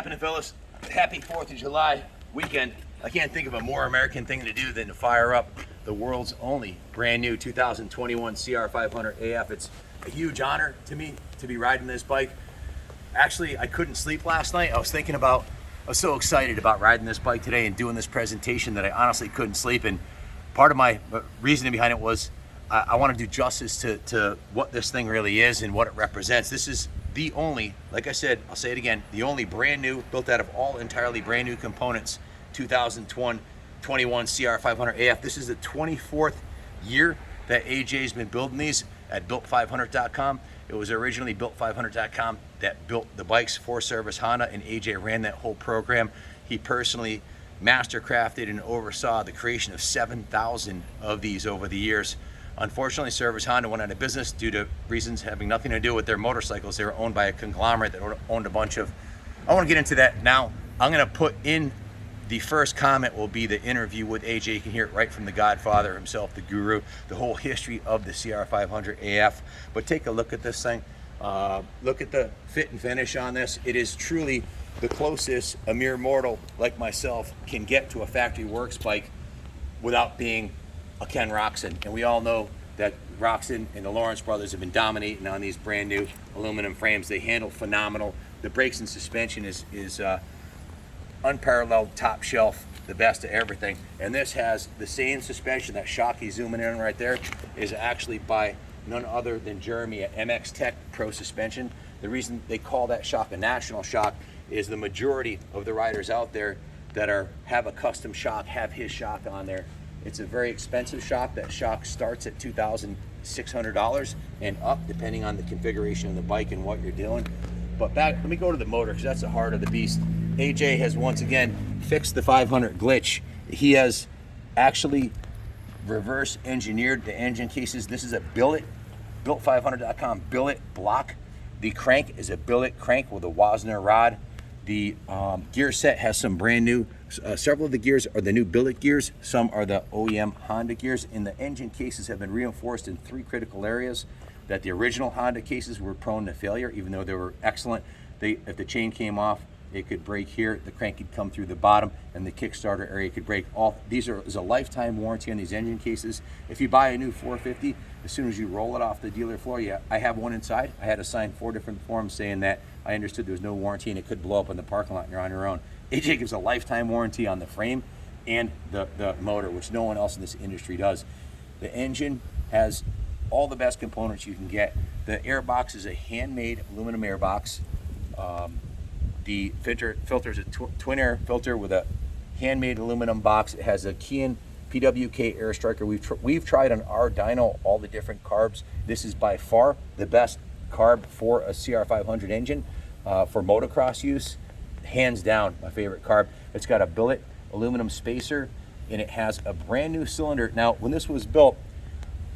happening, fellas? Happy 4th of July weekend. I can't think of a more American thing to do than to fire up the world's only brand new 2021 CR500AF. It's a huge honor to me to be riding this bike. Actually, I couldn't sleep last night. I was so excited about riding this bike today and doing this presentation that I honestly couldn't sleep. And part of my reasoning behind it was I want to do justice to what this thing really is and what it represents. This is the only, like I said, I'll say it again, the only brand new, built out of all entirely brand new components, 2021 CR500AF. This is the 24th year that AJ's been building these at Billet500.com. It was originally Billet500.com that built the bikes for Service Honda, and AJ ran that whole program. He personally mastercrafted and oversaw the creation of 7,000 of these over the years. Unfortunately, Service Honda went out of business due to reasons having nothing to do with their motorcycles. They were owned by a conglomerate that owned a bunch of, I want to get into that now. I'm going to put in the first comment will be the interview with AJ. You can hear it right from the Godfather himself, the guru, the whole history of the CR500AF. But take a look at this thing. Look at the fit and finish on this. It is truly the closest a mere mortal like myself can get to a factory works bike without being a Ken Roczen. And we all know that Roczen and the Lawrence brothers have been dominating on these brand new aluminum frames. They handle phenomenal. The brakes and suspension is unparalleled, top shelf, the best of everything. And this has the same suspension. That shock he's zooming in right there is actually by none other than Jeremy at MX Tech Pro Suspension. The reason they call that shock a national shock is the majority of the riders out there that have a custom shock have his shock on there. It's a very expensive shock. That shock starts at $2,600 and up, depending on the configuration of the bike and what you're doing. But back, let me go to the motor, because that's the heart of the beast. AJ has once again fixed the 500 glitch. He has actually reverse engineered the engine cases. This is a Billet, Billet500.com Billet block. The crank is a Billet crank with a Wasner rod. The gear set has some brand new, several of the gears are the new Billet gears, some are the OEM Honda gears, and the engine cases have been reinforced in 3 critical areas that the original Honda cases were prone to failure, even though they were excellent. If the chain came off, it could break here, the crank could come through the bottom, and the Kickstarter area could break. These is a lifetime warranty on these engine cases. If you buy a new 450, as soon as you roll it off the dealer floor, I have one inside. I had to sign 4 different forms saying that I understood there was no warranty and it could blow up in the parking lot and you're on your own. AJ gives a lifetime warranty on the frame and the motor, which no one else in this industry does. The engine has all the best components you can get. The airbox is a handmade aluminum airbox. The filter is a twin air filter with a handmade aluminum box. It has a Kian PWK air striker. We've tried on our dyno all the different carbs. This is by far the best carb for a CR500 engine for motocross use. Hands down, my favorite carb. It's got a Billet aluminum spacer, and it has a brand new cylinder. Now, when this was built,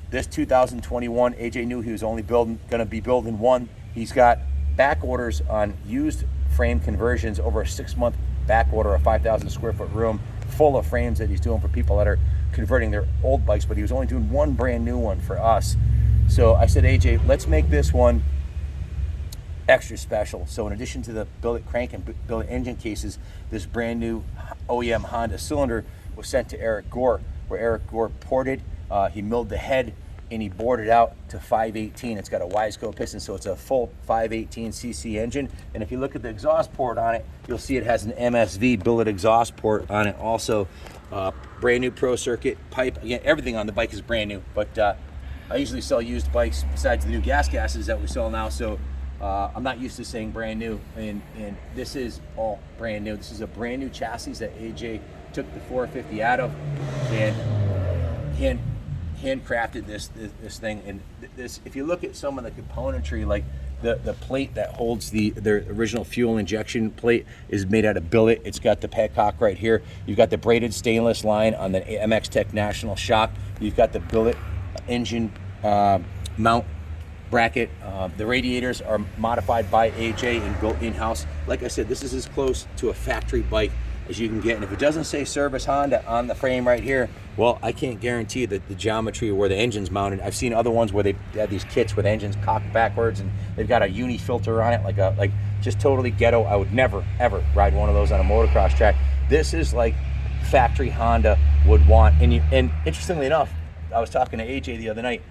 this 2021, AJ knew he was only going to be building one. He's got back orders on used frame conversions, over a 6-month back order, a 5,000 square foot room full of frames that he's doing for people that are converting their old bikes, but he was only doing one brand new one for us. So I said, AJ, let's make this one extra special. So in addition to the Billet crank and Billet engine cases, this brand new OEM Honda cylinder was sent to Eric Gore, where Eric Gore ported. He milled the head and he bored it out to 518. It's got a Wiseco piston, so it's a full 518cc engine. And if you look at the exhaust port on it, you'll see it has an MSV Billet exhaust port on it also. Brand new Pro Circuit pipe. Again, everything on the bike is brand new, but I usually sell used bikes besides the new gases that we sell now, so I'm not used to saying brand new, and this is all brand new. This is a brand new chassis that AJ took the 450 out of and handcrafted this thing. And this, if you look at some of the componentry, like the plate that holds their original fuel injection plate is made out of Billet. It's got the petcock right here. You've got the braided stainless line on the MX Tech National shock. You've got the Billet engine mount bracket. The radiators are modified by AJ and built in-house. Like I said, this is as close to a factory bike as you can get. And if it doesn't say Service Honda on the frame right here, well, I can't guarantee that the geometry where the engine's mounted. I've seen other ones where they have these kits with engines cocked backwards and they've got a uni filter on it, like just totally ghetto. I would never, ever ride one of those on a motocross track. This is like factory Honda would want. And interestingly enough, I was talking to AJ the other night.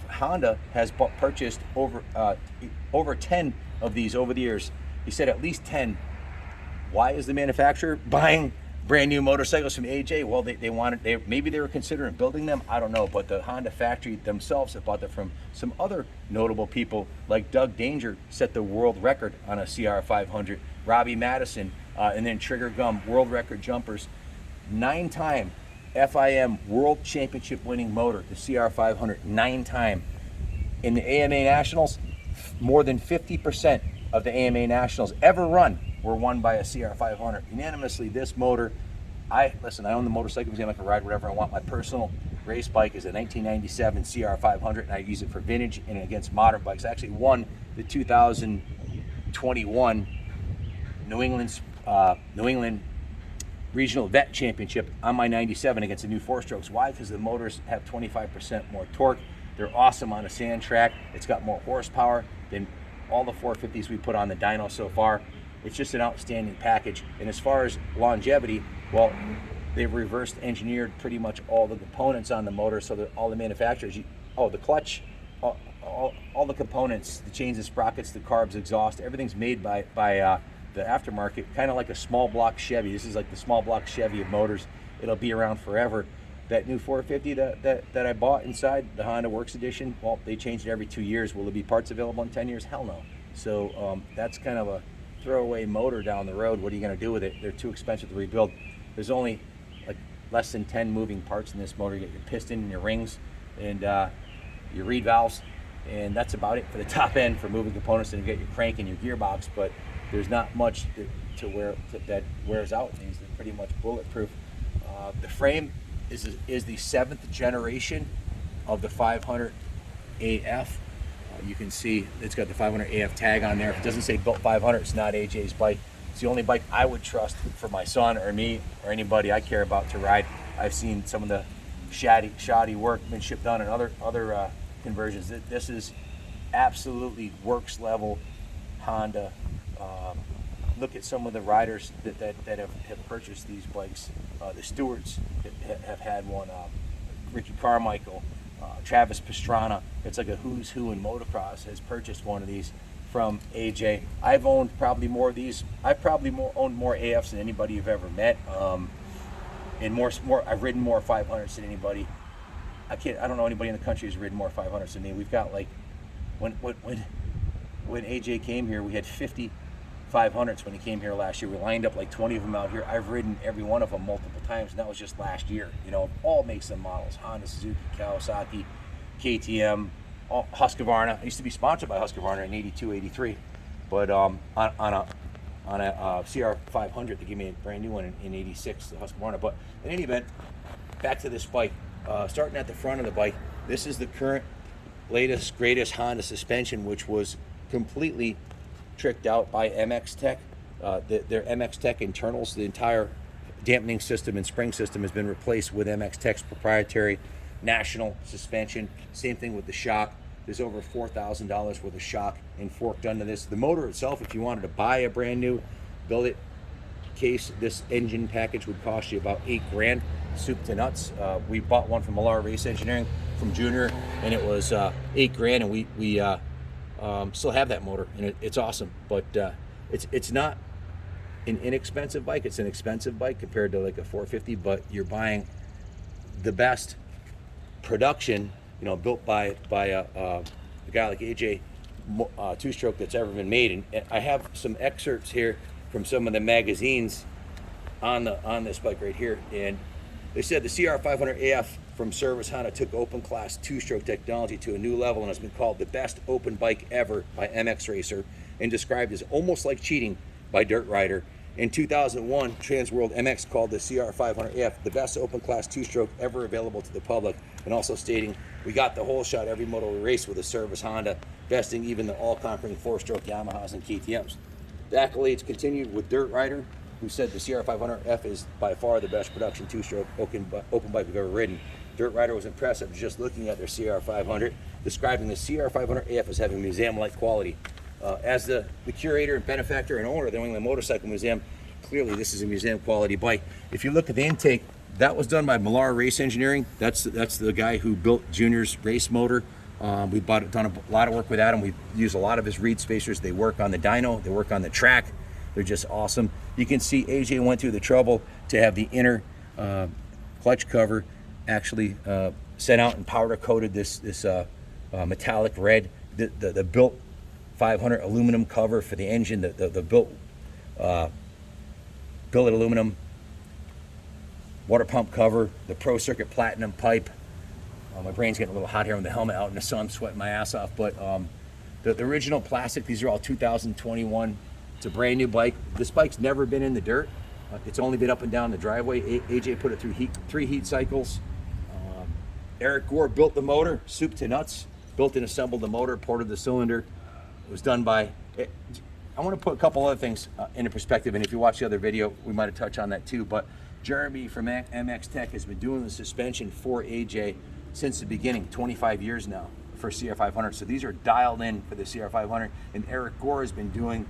Honda has purchased over 10 of these over the years. He said at least 10. Why is the manufacturer buying brand new motorcycles from AJ? Well, maybe they were considering building them. I don't know, but the Honda factory themselves have bought them from some other notable people, like Doug Danger set the world record on a CR500. Robbie Madison, and then Trigger Gum, world record jumpers. 9-time FIM World Championship winning motor, the CR500, 9-time. In the AMA Nationals, more than 50% of the AMA Nationals ever run were won by a CR500. Unanimously, this motor, I own the motorcycle museum, I can ride whatever I want. My personal race bike is a 1997 CR500, and I use it for vintage and against modern bikes. I actually won the 2021 New England Regional Vet Championship on my 97 against the new 4-strokes. Why? Because the motors have 25% more torque. They're awesome on a sand track. It's got more horsepower than all the 450s we put on the dyno so far. It's just an outstanding package. And as far as longevity, well, they've reversed engineered pretty much all the components on the motor, so that all the manufacturers, the clutch, all the components, the chains and sprockets, the carbs, exhaust, everything's made by the aftermarket, kind of like a small block Chevy. This is like the small block Chevy of motors. It'll be around forever. That new 450 that I bought inside the Honda Works Edition, well, they changed it every 2 years. Will there be parts available in 10 years? Hell no. So that's kind of a throwaway motor down the road. What are you going to do with it? They're too expensive to rebuild. There's only like less than 10 moving parts in this motor. You get your piston and your rings and your reed valves, and that's about it for the top end for moving components. And you get your crank and your gearbox, but there's not much that wears out. Things are pretty much bulletproof. The frame is the 7th generation of the 500AF. You can see it's got the 500AF tag on there. If it doesn't say built 500, it's not AJ's bike. It's the only bike I would trust for my son or me or anybody I care about to ride. I've seen some of the shoddy workmanship done in other conversions. This is absolutely works level Honda. Look at some of the riders that have purchased these bikes. The Stewarts have had one. Ricky Carmichael, Travis Pastrana. It's like a who's who in motocross has purchased one of these from AJ. I've owned probably more of these. I've probably owned more AFs than anybody you've ever met. And more. I've ridden more 500s than anybody. I don't know anybody in the country who's ridden more 500s than me. We've got like when AJ came here, we had 50 500s when he came here last year. We lined up like 20 of them out here. I've ridden every one of them multiple times, and that was just last year. You know, all makes and models: Honda, Suzuki, Kawasaki, KTM, Husqvarna. I used to be sponsored by Husqvarna in '82, '83, but on a CR500, they gave me a brand new one in '86, the Husqvarna. But in any event, back to this bike. Starting at the front of the bike, this is the current, latest, greatest Honda suspension, which was completely tricked out by MX Tech. Their MX Tech internals, the entire dampening system and spring system has been replaced with MX Tech's proprietary national suspension. Same thing with the shock. There's over $4,000 worth of shock and fork done to this. The motor itself, if you wanted to buy a brand new Billet case, this engine package would cost you about $8,000, soup to nuts. We bought one from Millar Race Engineering from Junior, and it was $8,000, and we still have that motor, and it's awesome. But it's not an inexpensive bike. It's an expensive bike compared to like a 450, but you're buying the best production, you know, built by a guy like AJ, two-stroke that's ever been made. And I have some excerpts here from some of the magazines on this bike right here, and they said the CR500AF from Service Honda took open class two-stroke technology to a new level and has been called the best open bike ever by MX Racer and described as almost like cheating by Dirt Rider. In 2001, Transworld MX called the CR500AF the best open class two-stroke ever available to the public, and also stating, "We got the whole shot every motor we race with a Service Honda, besting even the all-conquering four-stroke Yamahas and KTMs." The accolades continued with Dirt Rider, who said the CR500F is by far the best production two-stroke open bike we've ever ridden. Dirt Rider was impressive just looking at their CR500, describing the CR500AF as having museum-like quality. As the curator and benefactor and owner of the New England Motorcycle Museum, clearly this is a museum quality bike. If you look at the intake, that was done by Millar Race Engineering. That's the guy who built Junior's race motor. We've done a lot of work with Adam. We've used a lot of his reed spacers. They work on the dyno, they work on the track. They're just awesome. You can see AJ went through the trouble to have the inner clutch cover actually sent out and powder coated this metallic red. The Billet 500 aluminum cover for the engine, the billet aluminum water pump cover, the Pro Circuit platinum pipe. My brain's getting a little hot here with the helmet out in the sun. I'm sweating my ass off. But the original plastic, these are all 2021. It's a brand new bike. This bike's never been in the dirt. It's only been up and down the driveway. AJ put it through three heat cycles. Eric Gore built the motor, soup to nuts. Built and assembled the motor, ported the cylinder. It was done by... I want to put a couple other things into perspective, and if you watch the other video, we might have touched on that too. But Jeremy from MX Tech has been doing the suspension for AJ since the beginning, 25 years now for CR500. So these are dialed in for the CR500, and Eric Gore has been doing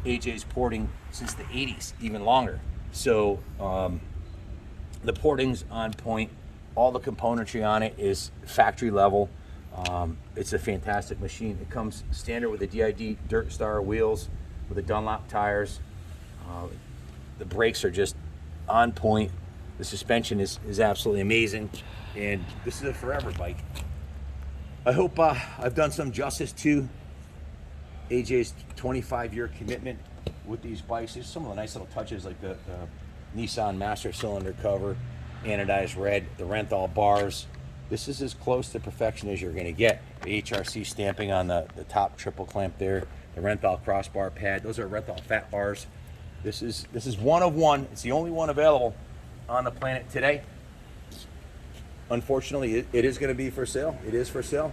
AJ's porting since the 80s, even longer. So the porting's on point. All the componentry on it is factory level. It's a fantastic machine. It comes standard with the DID Dirt Star wheels, with the Dunlop tires. The brakes are just on point. The suspension is absolutely amazing, and this is a forever bike. I hope I've done some justice to AJ's 25-year commitment with these bikes. There's some of the nice little touches, like the Nissan Master Cylinder cover, anodized red, the Renthal bars. This is as close to perfection as you're going to get. The HRC stamping on the top triple clamp there, the Renthal crossbar pad. Those are Renthal fat bars. This is one of one. It's the only one available on the planet today. Unfortunately, it is going to be for sale. It is for sale.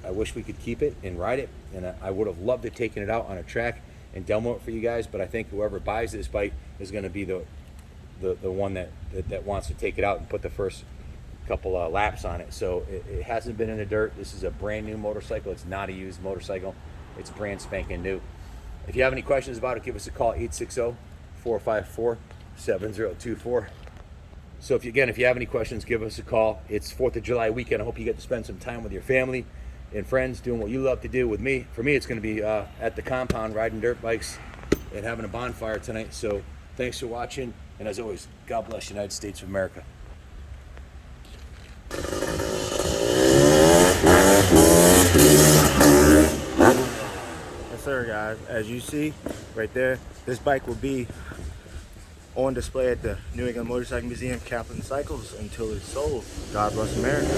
I wish we could keep it and ride it, and I would have loved to taken it out on a track and demo it for you guys, but I think whoever buys this bike is going to be the one that wants to take it out and put the first couple laps on it. So it hasn't been in the dirt. This is a brand new motorcycle. It's not a used motorcycle. It's brand spanking new. If you have any questions about it, give us a call, 860-454-7024. So if you have any questions, give us a call. It's 4th of July weekend. I hope you get to spend some time with your family and friends doing what you love to do with me. For me, it's going to be at the compound riding dirt bikes and having a bonfire tonight. So thanks for watching, and as always, God bless the United States of America. Yes sir, guys. As you see right there, this bike will be on display at the New England Motorcycle Museum, Kaplan Cycles, until it's sold. God bless America.